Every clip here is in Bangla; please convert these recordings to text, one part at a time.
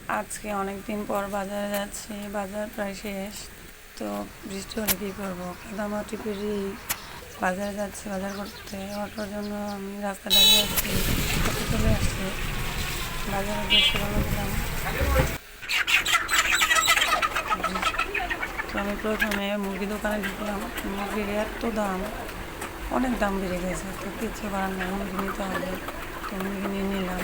আজকে অনেক দিন পর বাজারে যাচ্ছি, বাজার প্রায় শেষ। তো বৃষ্টি হলে কী করবো, কাদামাটি পেরিয়ে বাজারে যাচ্ছি বাজার করতে। অটোর জন্য আমি রাস্তা দাঁড়িয়ে আছি, অটো চলে আসছি, বাজারের উদ্দেশ্যে রওনা দিলাম। তো আমি প্রথমে মুরগি দোকানে ঢুকলাম। মুরগির এত দাম, অনেক দাম বেড়ে গেছে। তো কিছু করার নাই, মুরগি নিতে হবে। তো মুরগি নিয়ে নিলাম।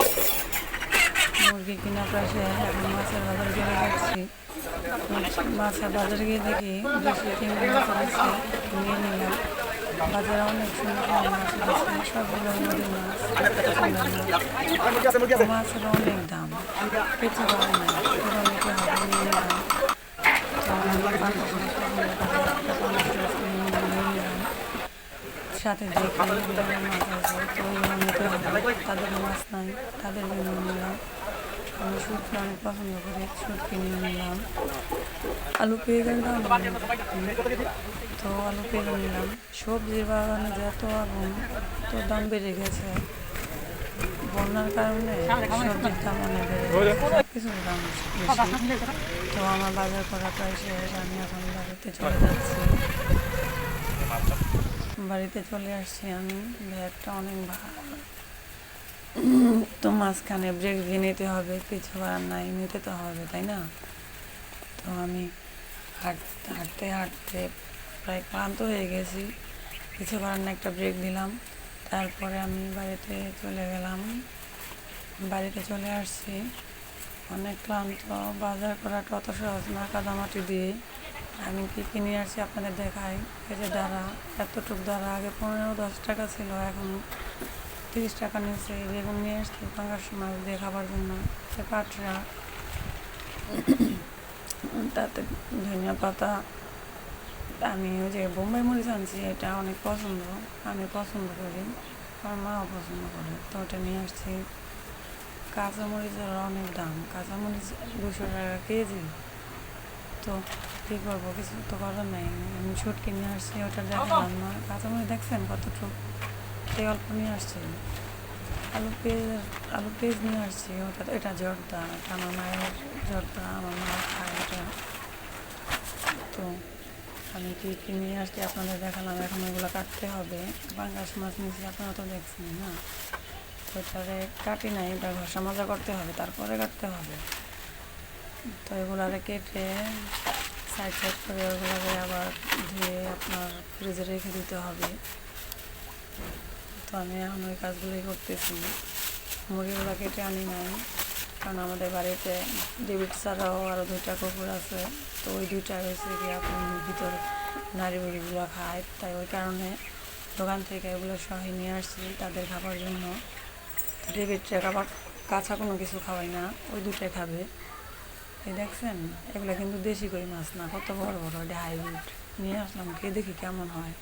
মুরগি কেনা প্রায় শেষ, এখন মাছের বাজারে চলে যাচ্ছি। মাছের বাজারে গিয়ে দেখি বেশি চিংড়ি মাছ আছে, নিয়ে নিলাম। বাজারে অনেক সুন্দর সুন্দর মাছ উঠেছে, সবগুলো নদীর মাছ, সুন্দর মাছ। মাছের অনেক দাম, কিছু করার নাই, এবার নিতে হবে, নিয়ে নিলাম। তো আমি পাঙ্গাস মাছ পছন্দ করি, একটা পাঙ্গাস মাছ নিয়ে নিলাম। সাথে যে খাই মাছ আছে, তো ওইগুলো নিতে হবে। তাদের মাছ নাই, তাদের জন্য নিলাম। আমি শুটকি অনেক পছন্দ করি, শুটকি নিয়ে নিলাম। আলু পেঁয়াজের দাম তো আলু পেঁয়াজ নিলাম। সবজির বাগানে যত আগুন, তো দাম বেড়ে গেছে। বন্যার কারণে সবজির দাম অনেক বেড়ে গেছে, সব কিছুর দাম বেশি। তো আমার বাজার করা প্রায় শেষ, আমি এখন বাড়িতে চলে যাচ্ছি। বাড়িতে চলে আসছি আমি, ব্যাগটা অনেক ভার। তো মাঝখানে ব্রেক দিয়ে নিতে হবে, কিছু করার নাই, নিতে তো হবে, তাই না? তো আমি হাঁটতে হাঁটতে প্রায় ক্লান্ত হয়ে গেছি, কিছু করার না, একটা ব্রেক দিলাম। তারপরে আমি বাড়িতে চলে গেলাম, বাড়িতে চলে আসছি অনেক ক্লান্ত। বাজার করাটা অত সহজ না, কাদামাটি দিয়ে। আমি কী কী নিয়ে আসছি আপনাদের দেখাই। এই যে দাঁড়া, এতটুক দাঁড়া আগে 15-10 টাকা ছিল, এখন 30 টাকা নিয়েছে। বেগুন নিয়ে আসছি পাঙ্গাস মাছ দিয়ে খাবার জন্য, পাটরা, তাতে ধনিয়া পাতা। আমি ওই যে বোম্বাই মরিচ আনছি, এটা অনেক পছন্দ, আমি পছন্দ করি, আমার মাও পছন্দ করে, তো ওটা নিয়ে আসছি। কাঁচামরিচের অনেক দাম, কাঁচামরিচ 200 টাকা কেজি। তো কী করবো, কিছু তো করার নেই। আমি শুটকি নিয়ে আসছি, ওটা দেখালাম না। কাঁচামরিচ দেখছেন কতটুকু, এই অল্প নিয়ে আসছি। আলু পেঁয়াজ নিয়ে আসছি, এটা জর্দা, এটা আমার মায়ের জর্দা, আমার মা খায় এটা। তো আমি কী কী নিয়ে আসছি আপনাদের দেখালাম, এখন ওগুলো কাটতে হবে। পাঙ্গাস মাছ নিয়েছি, আপনারা তো দেখছেন না। তো এটারে কাটি নাই, এটা ঘষা মাজা করতে হবে, তারপরে কাটতে হবে। তো এগুলারে কেটে সাইড সাইড করে ওগুলোকে আবার ধুয়ে আপনার ফ্রিজে রেখে দিতে হবে। তো আমি এখন ওই কাজগুলোই করতেছি। মুরগিগুলো কেটে আনি নাই, কারণ আমাদের বাড়িতে ডেভিড ছাড়াও আরও 2টা কুকুর আছে। তো ওই 2টা হয়েছে কি এখন ভিতরে নারী মুরগিগুলো খায়, তাই ওই কারণে দোকান থেকে এগুলো সহি নিয়ে আসছি তাদের খাবার জন্য। ডেভিডটা খাবার কাঁচা কোনো কিছু খাওয়াই না, ওই 2টাই খাবে। এই দেখছেন, এগুলো কিন্তু দেশি কই মাছ না, কত বড় বড়, এটা হাইব্রিড। নিয়ে আসলাম, খেয়ে দেখি কেমন হয়।